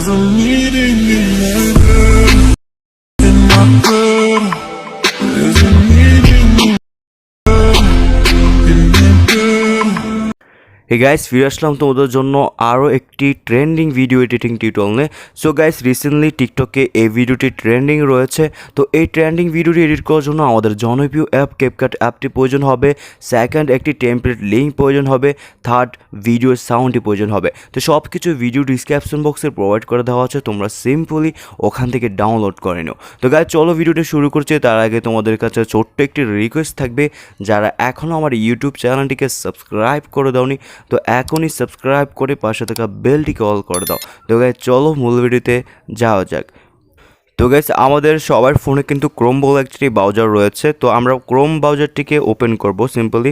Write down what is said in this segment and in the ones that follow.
There's a meeting in my bed, in my bed. There's a meeting in my bed. Hey guys, ফিরে আসলাম তোমাদের জন্য আরও একটি ট্রেন্ডিং ভিডিও এডিটিং টিউটোরিয়াল নিয়ে। সো গাইস, রিসেন্টলি টিকটকে এই ভিডিওটি ট্রেন্ডিং রয়েছে। তো এই ট্রেন্ডিং ভিডিওটি এডিট করার জন্য আমাদের জনপ্রিয় অ্যাপ ক্যাপকাট অ্যাপটি প্রয়োজন হবে, সেকেন্ড একটি টেমপ্লেট লিঙ্ক প্রয়োজন হবে, থার্ড ভিডিও সাউন্ডটি প্রয়োজন হবে। তো সব কিছু ভিডিও ডিসক্রিপশন বক্সে প্রোভাইড করে দেওয়া আছে, তোমরা সিম্পলি ওখান থেকে ডাউনলোড করে নিও। তো গাইস, চলো ভিডিওটি শুরু করছি। তার আগে তোমাদের কাছে ছোট্ট একটি রিকোয়েস্ট থাকবে, যারা এখনও আমার ইউটিউব চ্যানেলটিকে সাবস্ক্রাইব করে দাওনি তো এখনই সাবস্ক্রাইব করে পাশে থাকা বেলটিকে অল করে দাও। তো গাইস, চলো মূল ভিডিওতে যাওয়া যাক। তো গাইস, আমাদের সবার ফোনে কিন্তু ক্রোম বলে একটি ব্রাউজার রয়েছে। তো আমরা ক্রোম ব্রাউজারটিকে ওপেন করব। সিম্পলি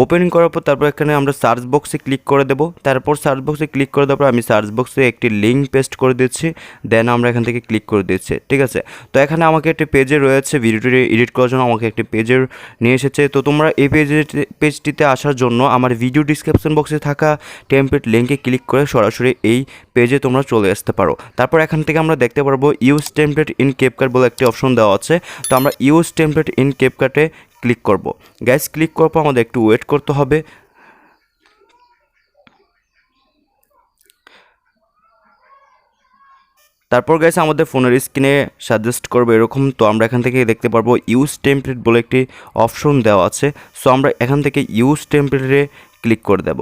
ওপেন করার পর তারপর এখানে আমরা সার্চ বক্সে ক্লিক করে দেব। তারপর সার্চ বক্সে ক্লিক করে দেওয়ার পর আমি সার্চ বক্সে একটি লিঙ্ক পেস্ট করে দিচ্ছি, দেন আমরা এখান থেকে ক্লিক করে দিচ্ছি। ঠিক আছে, তো এখানে আমাকে একটি পেজে রয়েছে, ভিডিওটি এডিট করার জন্য আমাকে একটি পেজের নিয়ে এসেছে। তো তোমরা এই পেজটিতে আসার জন্য আমার ভিডিও ডিসক্রিপশন বক্সে থাকা টেমপ্লেট লিঙ্কে ক্লিক করে সরাসরি এই পেজে তোমরা চলে আসতে পারো। তারপর এখান থেকে আমরা দেখতে পারবো ইউজ টেমপ্লেট ইন ক্যাপকাট বলে একটি অপশন দেওয়া আছে। তো আমরা ইউজ টেমপ্লেট ইন ক্যাপকাটে ক্লিক করব। গাইস, ক্লিক করার পর আমাদের একটু ওয়েট করতে হবে। তারপর গাইস, আমাদের ফোনের স্ক্রিনে সাজেস্ট করবে এরকম। তো আমরা এখান থেকে দেখতে পারবো ইউজ টেমপ্লেট বলে একটি অপশন দেওয়া আছে। সো আমরা এখান থেকে ইউজ টেমপ্লেটে ক্লিক করে দেব।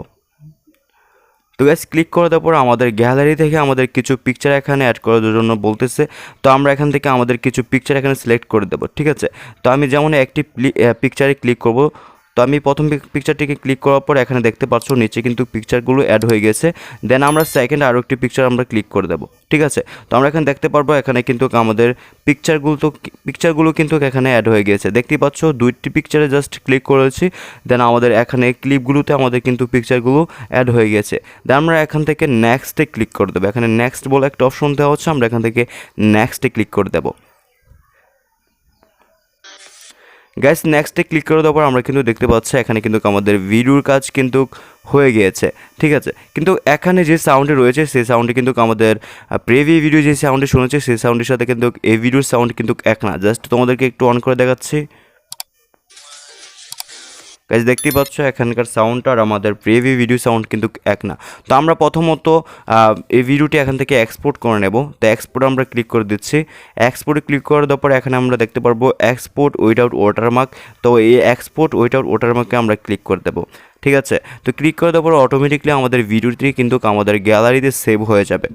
তো গাইস, ক্লিক করে দেওয়ার পর আমাদের গ্যালারি থেকে আমাদের কিছু পিকচার এখানে অ্যাড করার জন্য বলতেছে। তো আমরা এখান থেকে আমাদের কিছু পিকচার এখানে সিলেক্ট করে দেবো। ঠিক আছে, তো আমি যেমন একটি পিকচারে ক্লিক করব। তো আমি প্রথম পিকচারটিকে ক্লিক করার পর এখানে দেখতে পাচ্ছ নিচে কিন্তু পিকচারগুলো অ্যাড হয়ে গেছে। দেন আমরা সেকেন্ড আরও একটি পিকচার আমরা ক্লিক করে দেবো। ঠিক আছে, তো আমরা এখানে দেখতে পারবো এখানে কিন্তু আমাদের পিকচারগুলো কিন্তু এখানে অ্যাড হয়ে গেছে। দেখতেই পাচ্ছ দুইটি পিকচারে জাস্ট ক্লিক করেছি, দেন আমাদের এখানে ক্লিপগুলোতে আমাদের কিন্তু পিকচারগুলো অ্যাড হয়ে গেছে। দেন আমরা এখান থেকে নেক্সটে ক্লিক করে দেবো। এখানে নেক্সট বলে একটা অপশন দেওয়া হচ্ছে, আমরা এখান থেকে নেক্সটে ক্লিক করে দেবো। গাইস, নেক্সটে ক্লিক করে দেওয়ার পর আমরা কিন্তু দেখতে পাচ্ছি এখানে কিন্তু আমাদের ভিডিওর কাজ কিন্তু হয়ে গিয়েছে। ঠিক আছে, কিন্তু এখানে যে সাউন্ডটি রয়েছে সেই সাউন্ডটি কিন্তু আমাদের প্রিভিউ ভিডিও যে সাউন্ডটি শুনেছে সেই সাউন্ডের সাথে কিন্তু এই ভিডিওর সাউন্ড কিন্তু এক না। জাস্ট তোমাদেরকে একটু অন করে দেখাচ্ছি। গাইস, দেখতেই পাচ্ছ এখানকার সাউন্ড আর আমাদের প্রিভিউ ভিডিও সাউন্ড কিন্তু এক না। তো আমরা প্রথমত এই ভিডিওটি এখান থেকে এক্সপোর্ট করে নেব। তো এক্সপোর্ট আমরা ক্লিক করে দিচ্ছি। এক্সপোর্টে ক্লিক করে দেওয়ার পর এখানে আমরা দেখতে পারবো এক্সপোর্ট উইদাউট ওয়াটারমার্ক। তো এই এক্সপোর্ট উইদাউট ওয়াটারমার্কে আমরা ক্লিক করে দেবো। ঠিক আছে, তো ক্লিক করে দেওয়ার পর অটোমেটিকলি আমাদের ভিডিওটি কিন্তু আমাদের গ্যালারিতে সেভ হয়ে যাবে।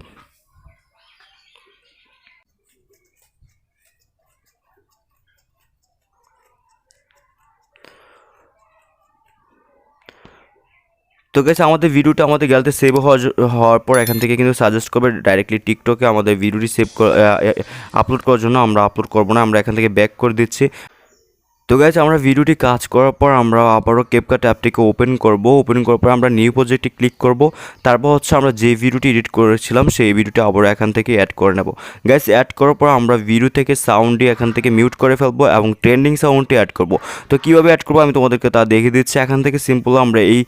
তো গাইস, আমাদের ভিডিওটা আমাদের গ্যালারিতে সেভ হওয়ার পর এখান থেকে কিন্তু সাজেস্ট করবে ডাইরেক্টলি টিকটকে আমাদের ভিডিওটি আপলোড করার জন্য। আমরা আপলোড করবো না, আমরা এখান থেকে ব্যাক করে দিচ্ছি। তো গাইস, আমরা ভিডিওটি কাজ করার পর আমরা আবারও ক্যাপকাট অ্যাপটিকে ওপেন করব। ওপেন করার পর আমরা নিউ প্রজেক্টে ক্লিক করব। তারপর হচ্ছে আমরা যে ভিডিওটি এডিট করেছিলাম সেই ভিডিওটি আবার এখান থেকে অ্যাড করে নেব। গাইস, অ্যাড করার পর আমরা ভিডিও থেকে সাউন্ডটি এখান থেকে মিউট করে ফেলবো এবং ট্রেন্ডিং সাউন্ডটি অ্যাড করব। তো কীভাবে অ্যাড করবো আমি তোমাদেরকে তা দেখিয়ে দিচ্ছি। এখান থেকে সিম্পল আমরা এই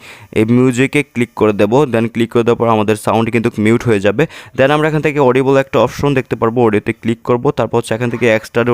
মিউজিকে ক্লিক করে দেবো। দেন ক্লিক করে দেওয়ার পর আমাদের সাউন্ডটি কিন্তু মিউট হয়ে যাবে। দেন আমরা এখান থেকে অডিও বলে একটা অপশন দেখতে পারবো, অডিওতে ক্লিক করব। তারপর হচ্ছে এখান থেকে এক্সট্রাতে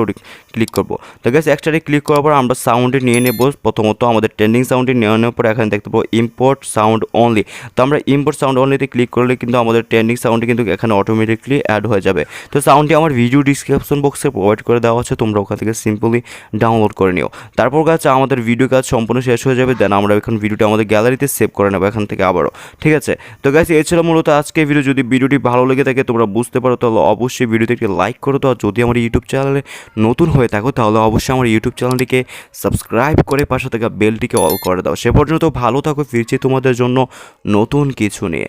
ক্লিক করব। তো গাইস, এক্সট্রাতে ক্লিক করার পর আমরা সাউন্ডে নিয়ে নেব। প্রথমত আমাদের ট্রেন্ডিং সাউন্ডটি নিয়ে নেওয়ার পর এখানে দেখতে পাবো ইম্পোর্ট সাউন্ড অনলি। তো আমরা ইম্পোর্ট সাউন্ড অনলিতে ক্লিক করলে কিন্তু আমাদের ট্রেন্ডিং সাউন্ডটি কিন্তু এখানে অটোমেটিকলি অ্যাড হয়ে যাবে। তো সাউন্ডটি আমার ভিডিও ডিসক্রিপশন বক্সে প্রোভাইড করে দেওয়া আছে, তোমরা ওখান থেকে সিম্পলি ডাউনলোড করে নিও। তারপর গাছ আমাদের ভিডিও কাজ সম্পূর্ণ শেষ হয়ে যাবে। দেন আমরা এখন ভিডিওটা আমাদের গ্যালারিতে সেভ করে নেবো এখান থেকে আবারও। ঠিক আছে, তো গাছ এই ছিল মূলত আজকে ভিডিও। যদি ভিডিওটি ভালো লেগে থাকে তোমরা বুঝতে পারো তাহলে অবশ্যই ভিডিওতে একটি লাইক করো। তো আর যদি আমার ইউটিউব চ্যানেলে নতুন হয়ে থাকো তাহলে অবশ্যই আমার ইউটিউব চ্যানেলটিকে সাবস্ক্রাইব করে পাশে থাকা বেলটিকে অল করে দাও। সে পর্যন্ত ভালো থাকো, ফিরছি তোমাদের জন্য নতুন কিছু নিয়ে।